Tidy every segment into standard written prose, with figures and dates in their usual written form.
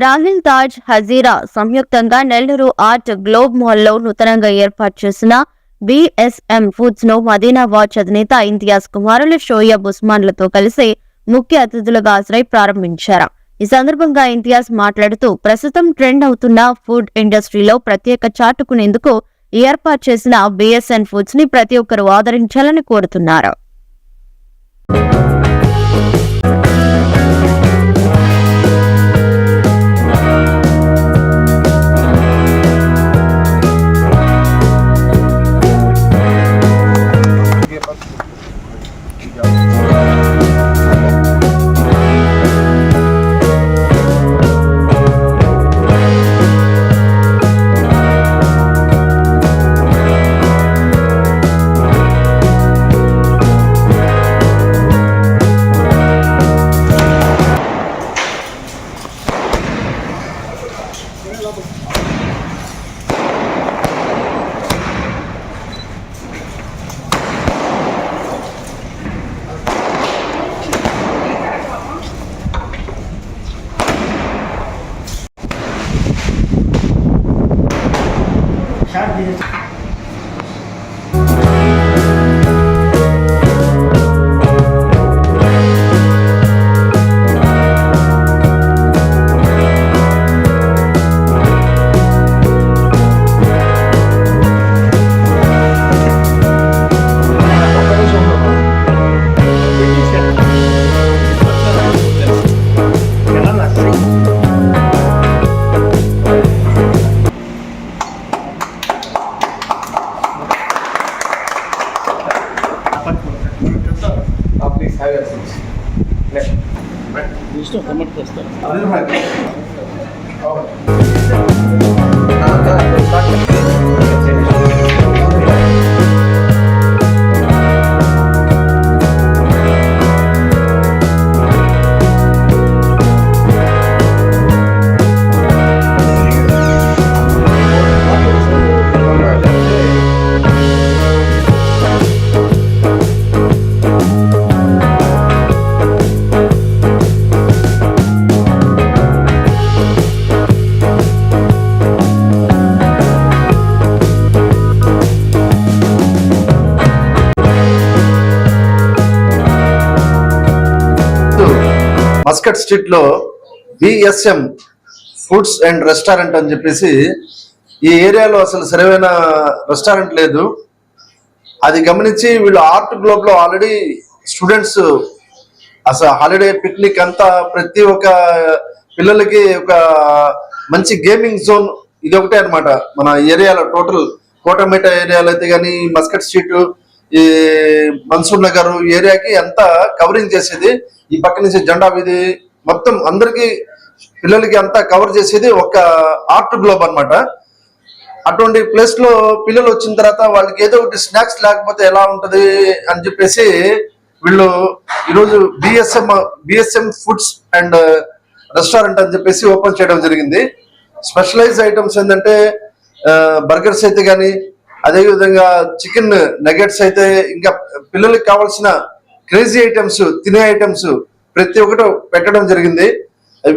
రాహిల్ తాజ్ హజీరా సంయుక్తంగా Nellore art globe మాల్లో నూతనంగా ఏర్పాటు చేసిన బిఎస్ఎం ఫుడ్స్ ను మదీనా వాచ్ అధినేత ఇంతియాజ్ కుమారులు షోయబ్ ఉస్మాన్లతో కలిసి ముఖ్య అతిథులుగా హాజరై ప్రారంభించారు. ఈ సందర్భంగా ఇంతియాజ్ మాట్లాడుతూ ప్రస్తుతం ట్రెండ్ అవుతున్న ఫుడ్ ఇండస్ట్రీలో ప్రత్యేక చాటుకునేందుకు ఏర్పాటు చేసిన బిఎస్ఎన్ ఫుడ్స్ ని ప్రతి ఒక్కరూ ఆదరించాలని కోరుతున్నారు. Please have your seats. Muscat street లో బిఎస్ఎం ఫుడ్స్ అండ్ రెస్టారెంట్ అని చెప్పేసి ఈ ఏరియాలో అసలు సరైన రెస్టారెంట్ లేదు. అది గమనించి వీళ్ళు ఆర్ట్ గ్లోబ్ లో ఆల్రెడీ స్టూడెంట్స్ అసలు హాలిడే పిక్నిక్ అంతా ప్రతి ఒక్క పిల్లలకి ఒక మంచి గేమింగ్ జోన్ ఇది ఒకటే అనమాట. మన ఏరియాలో టోటల్ కోటమేట ఏరియాలో అయితే కానీ మస్కట్ స్ట్రీట్ ఈ మన్సూర్ నగర్ ఏరియాకి అంతా కవరింగ్ చేసేది. ఈ పక్క నుంచి జెండా వీధి మొత్తం అందరికి పిల్లలకి అంతా కవర్ చేసేది ఒక ఆర్ట్ గ్లోబ్ అనమాట. అటువంటి ప్లేస్ లో పిల్లలు వచ్చిన తర్వాత వాళ్ళకి ఏదో ఒకటి స్నాక్స్ లేకపోతే ఎలా ఉంటది అని చెప్పేసి వీళ్ళు ఈరోజు బిఎస్ఎం ఫుడ్స్ అండ్ రెస్టారెంట్ అని చెప్పేసి ఓపెన్ చేయడం జరిగింది. స్పెషలైజ్ ఐటమ్స్ ఏంటంటే బర్గర్స్ అయితే కానీ, అదేవిధంగా చికెన్ నగెట్స్ అయితే, ఇంకా పిల్లలకి కావాల్సిన క్రేజీ ఐటమ్స్, తినే ఐటమ్స్ ప్రతి ఒక్కటి పెట్టడం జరిగింది.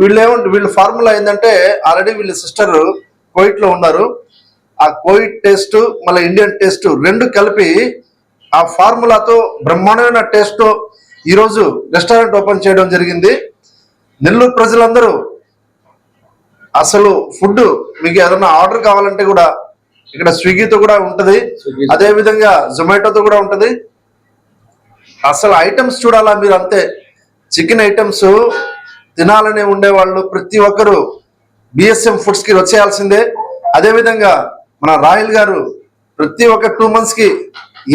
వీళ్ళ ఫార్ములా ఏంటంటే ఆల్రెడీ వీళ్ళ సిస్టర్ కోయిట్ లో ఉన్నారు. ఆ కోయిట్ టేస్ట్ మళ్ళీ ఇండియన్ టేస్ట్ రెండు కలిపి ఆ ఫార్ములాతో బ్రహ్మాండమైన టేస్ట్ తో ఈరోజు రెస్టారెంట్ ఓపెన్ చేయడం జరిగింది. నెల్లూరు ప్రజలందరూ అసలు ఫుడ్ మీకు ఏదైనా ఆర్డర్ కావాలంటే కూడా ఇక్కడ స్విగ్గీతో కూడా ఉంటది, అదే విధంగా జొమాటోతో కూడా ఉంటది. అసలు ఐటమ్స్ చూడాలా మీరు, అంతే చికెన్ ఐటమ్స్ తినాలనే ఉండేవాళ్ళు ప్రతి ఒక్కరు బిఎస్ఎం ఫుడ్స్ కి వచ్చేయాల్సిందే. అదేవిధంగా మన రాయల్ గారు ప్రతి ఒక్క 2 months కి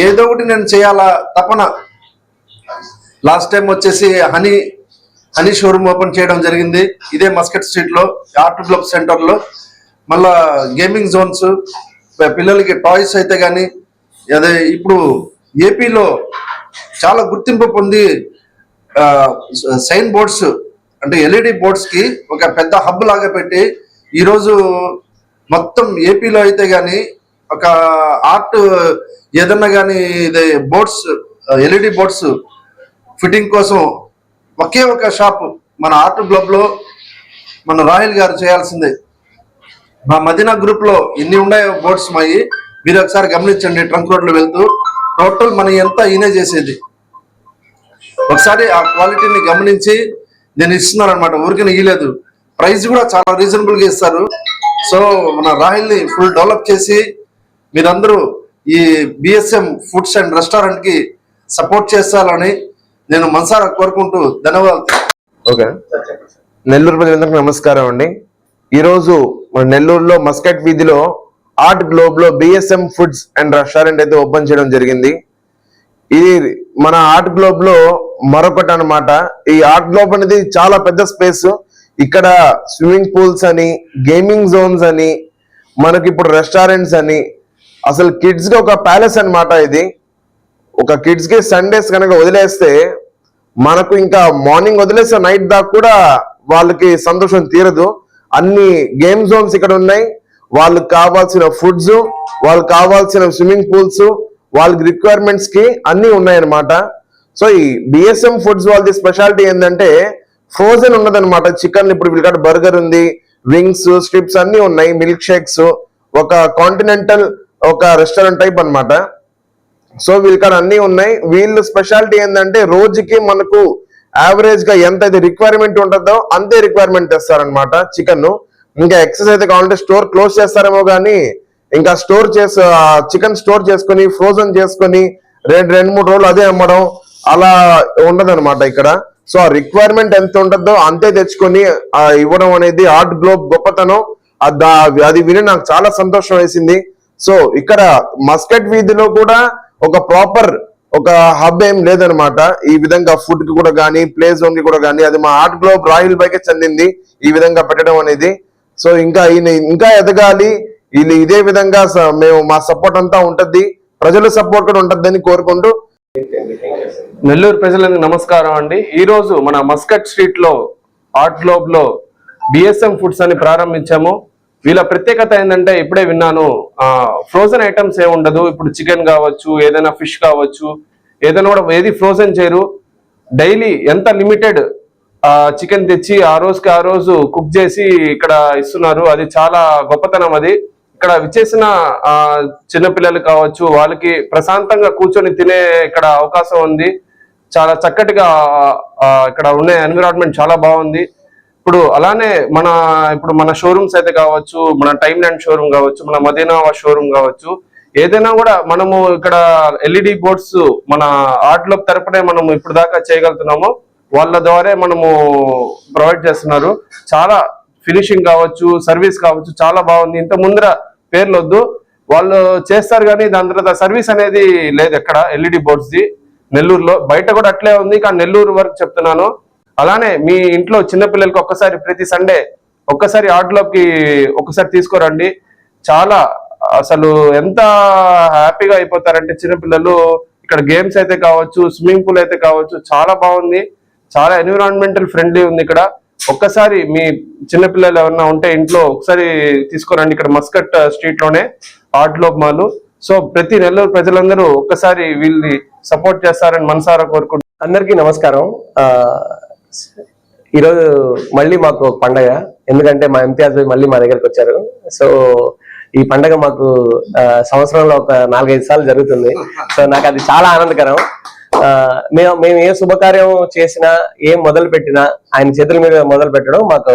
ఏదో ఒకటి నేను చేయాలా తపన. లాస్ట్ టైం వచ్చేసి హనీ షోరూమ్ ఓపెన్ చేయడం జరిగింది ఇదే మస్కట్ స్ట్రీట్ లో ఆర్ట్ గ్లోబ్ సెంటర్ లో. మళ్ళా గేమింగ్ జోన్స్, పిల్లలకి టాయ్స్ అయితే కానీ, అదే ఇప్పుడు ఏపీలో చాలా గుర్తింపు పొంది సైన్ బోర్డ్స్ అంటే ఎల్ఈడి బోర్డ్స్ కి ఒక పెద్ద హబ్ లాగా పెట్టి ఈరోజు మొత్తం ఏపీలో అయితే కానీ ఒక ఆర్ట్ ఏదన్నా కానీ ఇది బోర్డ్స్ ఎల్ఈడి బోర్డ్స్ ఫిట్టింగ్ కోసం ఒకే ఒక షాప్ మన ఆర్ట్ గ్లోబ్ లో మన రాహిల్ గారు చేయాల్సిందే. మా మదీనా గ్రూప్ లో ఎన్ని ఉన్నాయో బోట్స్ మాయి మీరు ఒకసారి గమనించండి. ట్రంక్ రోడ్ లో వెళ్తూ టోటల్ మన ఎంత ఈయనే చేసేది. ఒకసారి ఆ క్వాలిటీని గమనించి నేను ఇస్తున్నాను అనమాట, ఊరికి ఇయ్యలేదు. ప్రైస్ కూడా చాలా రీజనబుల్ గా ఇస్తారు. సో మన రాహిల్ ని ఫుల్ డెవలప్ చేసి మీరందరూ ఈ బిఎస్ఎం ఫుడ్స్ అండ్ రెస్టారెంట్ కి సపోర్ట్ చేస్తారని నేను మనసారా కోరుకుంటూ ధన్యవాదాలు. ఓకే, నెల్లూరు ప్రజలందరికీ నమస్కారం అండి. ఈరోజు మన నెల్లూరులో మస్కట్ వీధిలో ఆర్ట్ గ్లోబ్ లో బిఎస్ఎం ఫుడ్స్ అండ్ రెస్టారెంట్ అయితే ఓపెన్ చేయడం జరిగింది. ఇది మన ఆర్ట్ గ్లోబ్ లో మరొకటి అన్నమాట. ఈ ఆర్ట్ గ్లోబ్ అనేది చాలా పెద్ద స్పేస్. ఇక్కడ స్విమ్మింగ్ పూల్స్ అని, గేమింగ్ జోన్స్ అని, మనకి ఇప్పుడు రెస్టారెంట్స్ అని, అసలు కిడ్స్ కి ఒక ప్యాలెస్ అన్నమాట. ఇది ఒక కిడ్స్ కి సండేస్ కనుక వదిలేస్తే మనకు ఇంకా మార్నింగ్ వదిలేస్తే నైట్ దాకా కూడా వాళ్ళకి సంతోషం తీరదు. అన్ని గేమ్ జోన్స్ ఇక్కడ ఉన్నాయి. వాళ్ళకి కావాల్సిన ఫుడ్స్, వాళ్ళకి కావాల్సిన స్విమ్మింగ్ పూల్స్, వాళ్ళకి రిక్వైర్మెంట్స్ కి అన్ని ఉన్నాయన్నమాట. సో ఈ బిఎస్ఎం ఫుడ్స్ వాళ్ళది స్పెషాలిటీ ఏంటంటే ఫ్రోజన్ ఉన్నదన్నమాట. చికెన్ ఇప్పుడు వీళ్ళ బర్గర్ ఉంది, వింగ్స్, స్ట్రిప్స్ అన్ని ఉన్నాయి, మిల్క్ షేక్స్, ఒక కాంటినెంటల్ ఒక రెస్టారెంట్ టైప్ అన్నమాట. సో వీళ్ళకి అన్ని ఉన్నాయి. వీళ్ళు స్పెషాలిటీ ఏంటంటే రోజుకి మనకు యావరేజ్ గా ఎంత అయితే రిక్వైర్మెంట్ ఉంటుందో అంతే రిక్వైర్మెంట్ తెస్తారనమాట చికెన్. ఇంకా ఎక్సెస్ అయితే కావాలంటే స్టోర్ క్లోజ్ చేస్తారేమో కానీ ఇంకా స్టోర్ చేసి చికెన్ స్టోర్ చేసుకుని ఫ్రోజన్ చేసుకుని రెండు మూడు రోజులు అదే అమ్మడం అలా ఉండదన్నమాట ఇక్కడ. సో ఆ రిక్వైర్మెంట్ ఎంత ఉంటుందో అంతే తెచ్చుకొని ఇవ్వడం అనేది ఆర్ట్ గ్లోబ్ గొప్పతనం. అది విని నాకు చాలా సంతోషం వేసింది. సో ఇక్కడ మస్కట్ వీధిలో కూడా ఒక ప్రాపర్ ఒక హబ్ ఏం లేదనమాట. ఈ విధంగా ఫుడ్ కి కూడా కానీ, ప్లే జోన్ కి కూడా కానీ, అది మా ఆర్ట్ గ్లోబ్ రాయల్ బైకే చెందింది ఈ విధంగా పెట్టడం అనేది. సో ఇంకా ఈయన ఇంకా ఎదగాలి. వీళ్ళు ఇదే విధంగా మేము మా సపోర్ట్ అంతా ఉంటది, ప్రజల సపోర్ట్ కూడా ఉంటదని కోరుకుంటూ. నెల్లూరు ప్రజలకు నమస్కారం అండి. ఈ రోజు మన మస్కట్ స్ట్రీట్ లో ఆర్ట్ గ్లోబ్ లో బిఎస్ఎం ఫుడ్స్ అని ప్రారంభించాము. వీళ్ళ ప్రత్యేకత ఏంటంటే ఇప్పుడే విన్నాను, ఫ్రోజన్ ఐటమ్స్ ఏ ఉండదు. ఇప్పుడు చికెన్ కావచ్చు, ఏదైనా ఫిష్ కావచ్చు, ఏదైనా కూడా ఏది ఫ్రోజన్ చేయరు. డైలీ ఎంత లిమిటెడ్ చికెన్ తెచ్చి ఆ రోజుకి ఆ రోజు కుక్ చేసి ఇక్కడ ఇస్తున్నారు. అది చాలా గొప్పతనం. అది ఇక్కడ విచ్చేసిన చిన్నపిల్లలు కావచ్చు, వాళ్ళకి ప్రశాంతంగా కూర్చొని తినే ఇక్కడ అవకాశం ఉంది. చాలా చక్కటిగా ఇక్కడ ఉండే ఎన్విరాన్మెంట్ చాలా బాగుంది. ఇప్పుడు అలానే ఇప్పుడు మన షోరూమ్స్ అయితే కావచ్చు, మన టైమ్ ల్యాండ్ షోరూమ్ కావచ్చు, మన మదీనా షోరూమ్ కావచ్చు, ఏదైనా కూడా మనము ఇక్కడ ఎల్ఈడి బోర్డ్స్ మన ఆర్ట్ గ్లోబ్ తరపునే మనము ఇప్పుడు దాకా చేయగలుగుతున్నాము. వాళ్ళ ద్వారా మనము ప్రొవైడ్ చేస్తున్నారు. చాలా ఫినిషింగ్ కావచ్చు, సర్వీస్ కావచ్చు, చాలా బాగుంది. ఇంత ముందర పేర్లు వద్దు, వాళ్ళు చేస్తారు కానీ దాని తర్వాత సర్వీస్ అనేది లేదు ఎక్కడ ఎల్ఈడి బోర్డ్స్ ది నెల్లూరులో. బయట కూడా అట్లే ఉంది, కానీ నెల్లూరు వరకు చెప్తున్నాను. అలానే మీ ఇంట్లో చిన్నపిల్లలకి ఒక్కసారి ప్రతి సండే ఒక్కసారి ఆర్ట్ గ్లోబ్ కి ఒక్కసారి తీసుకోరండి. చాలా అసలు ఎంత హ్యాపీగా అయిపోతారంటే చిన్నపిల్లలు. ఇక్కడ గేమ్స్ అయితే కావచ్చు, స్విమ్మింగ్ పూల్ అయితే కావచ్చు, చాలా బాగుంది. చాలా ఎన్విరాన్మెంటల్ ఫ్రెండ్లీ ఉంది ఇక్కడ. ఒక్కసారి మీ చిన్నపిల్లలు ఎవరన్నా ఉంటే ఇంట్లో ఒకసారి తీసుకోరండి. ఇక్కడ మస్కట్ స్ట్రీట్ లోనే ఆర్ట్ గ్లోబ్ మాల్. సో ప్రతి నెల్లూరు ప్రజలందరూ ఒక్కసారి వీళ్ళని సపోర్ట్ చేస్తారని మనసారా కోరుకుంటున్నాను. అందరికీ నమస్కారం. ఈరోజు మళ్ళీ మాకు పండగ, ఎందుకంటే మా ఇమ్తియాజ్ మళ్ళీ మా దగ్గరకు వచ్చారు. సో ఈ పండగ మాకు సంవత్సరంలో ఒక 4-5 సార్లు జరుగుతుంది. సో నాకు అది చాలా ఆనందకరం. మేము ఏ శుభకార్యం చేసినా, ఏం మొదలు పెట్టినా ఆయన చేతుల మీద మొదలు పెట్టడం మాకు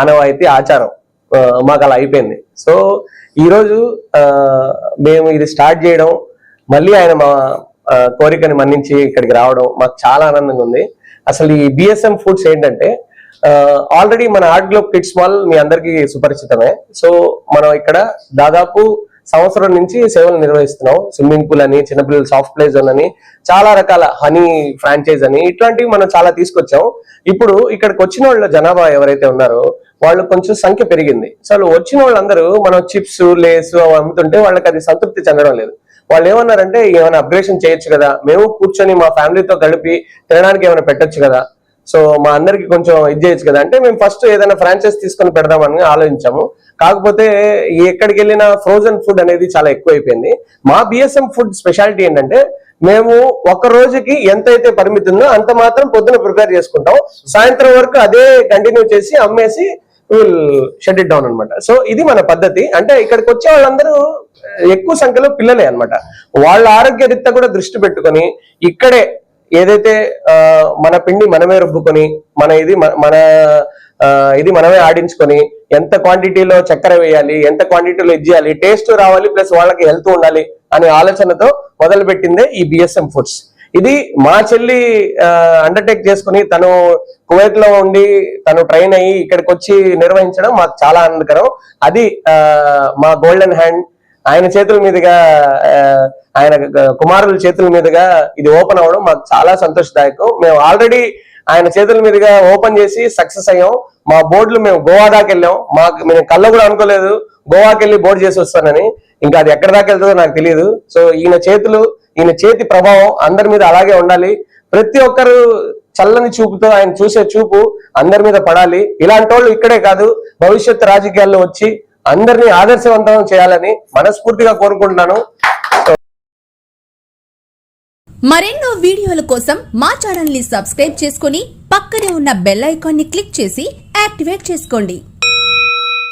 ఆనవాయితీ, ఆచారం. మాకు అలా అయిపోయింది. సో ఈరోజు మేము ఇది స్టార్ట్ చేయడం, మళ్ళీ ఆయన మా కోరికని మన్నించి ఇక్కడికి రావడం మాకు చాలా ఆనందంగా ఉంది. అసలు ఈ బిఎస్ఎం ఫుడ్స్ ఏంటంటే ఆల్రెడీ మన ఆర్ట్ గ్లోబ్ కిడ్స్ మాల్ మీ అందరికీ సుపరిచితమే. సో మనం ఇక్కడ దాదాపు సంవత్సరం నుంచి సేవలు నిర్వహిస్తున్నాం. స్విమ్మింగ్ పూల్ అని, చిన్నపిల్లలు సాఫ్ట్ ప్లే జోన్ అని, చాలా రకాల హనీ ఫ్రాంచైజ్ అని, ఇట్లాంటివి మనం చాలా తీసుకొచ్చాం. ఇప్పుడు ఇక్కడికి వచ్చిన వాళ్ళ జనాభా ఎవరైతే ఉన్నారో వాళ్ళు కొంచెం సంఖ్య పెరిగింది. సో వచ్చిన వాళ్ళందరూ మనం చిప్స్, లేస్ అమ్ముతుంటే వాళ్ళకి అది సంతృప్తి చెందడం లేదు. వాళ్ళు ఏమన్నారంటే ఏమైనా అప్గ్రేషన్ చేయొచ్చు కదా, మేము కూర్చొని మా ఫ్యామిలీతో గడిపి తినడానికి ఏమైనా పెట్టొచ్చు కదా, సో మా అందరికి కొంచెం ఇది చేయొచ్చు కదా అంటే మేము ఫస్ట్ ఏదైనా ఫ్రాంచైజ్ తీసుకొని పెడదామని ఆలోచించాము. కాకపోతే ఎక్కడికి వెళ్ళినా ఫ్రోజన్ ఫుడ్ అనేది చాలా ఎక్కువైపోయింది. మా బిఎస్ఎం ఫుడ్ స్పెషాలిటీ ఏంటంటే మేము ఒక రోజుకి ఎంతైతే పరిమితి ఉందో అంత మాత్రం పొద్దున ప్రిపేర్ చేసుకుంటాం, సాయంత్రం వరకు అదే కంటిన్యూ చేసి అమ్మేసి విల్ షట్ ఇట్ డౌన్ అనమాట. సో ఇది మన పద్ధతి. అంటే ఇక్కడికి వచ్చే వాళ్ళందరూ ఎక్కువ సంఖ్యలో పిల్లలే అన్నమాట. వాళ్ళ ఆరోగ్య రీత్యా కూడా దృష్టి పెట్టుకొని ఇక్కడే ఏదైతే మన పిండి మనమే రుబ్బుకొని ఇది మనమే ఆడించుకొని ఎంత క్వాంటిటీలో చక్కెర వేయాలి, ఎంత క్వాంటిటీలో ఇచ్చేయాలి, టేస్ట్ రావాలి, ప్లస్ వాళ్ళకి హెల్త్ ఉండాలి అనే ఆలోచనతో మొదలు పెట్టిందే ఈ బిఎస్ఎం ఫుడ్స్. ఇది మా చెల్లి అండర్టేక్ చేసుకుని తను కువైట్ లో ఉండి తను ట్రైన్ అయ్యి ఇక్కడికి వచ్చి నిర్వహించడం మాకు చాలా ఆనందకరం. అది మా గోల్డెన్ హ్యాండ్ ఆయన చేతుల మీదుగా, ఆయన కుమారుల చేతుల మీదుగా ఇది ఓపెన్ అవ్వడం మాకు చాలా సంతోషదాయకం. మేము ఆల్రెడీ ఆయన చేతుల మీదుగా ఓపెన్ చేసి సక్సెస్ అయ్యాం. మా బోర్డులు మేము గోవా దాకా వెళ్ళాం. మేము కళ్ళ కూడా అనుకోలేదు గోవాకి వెళ్ళి బోర్డు చేసి వస్తానని. ఇంకా అది ఎక్కడి దాకా వెళ్తుందో నాకు తెలియదు. సో ఈయన చేతి ప్రభావం అందరి మీద అలాగే ఉండాలి. ప్రతి ఒక్కరు చల్లని చూపుతో ఆయన చూసే చూపు అందరి మీద పడాలి. ఇలాంటి వాళ్ళు ఇక్కడే కాదు, భవిష్యత్ రాజకీయాల్లో వచ్చి అందరినీ ఆదర్శవంతం చేయాలని మనస్ఫూర్తిగా కోరుకుంటున్నాను. మరెన్నో వీడియోల కోసం మా ఛానల్ ని సబ్స్క్రైబ్ చేసుకుని పక్కనే ఉన్న బెల్ ఐకాన్ ని క్లిక్ చేసి యాక్టివేట్ చేసుకోండి.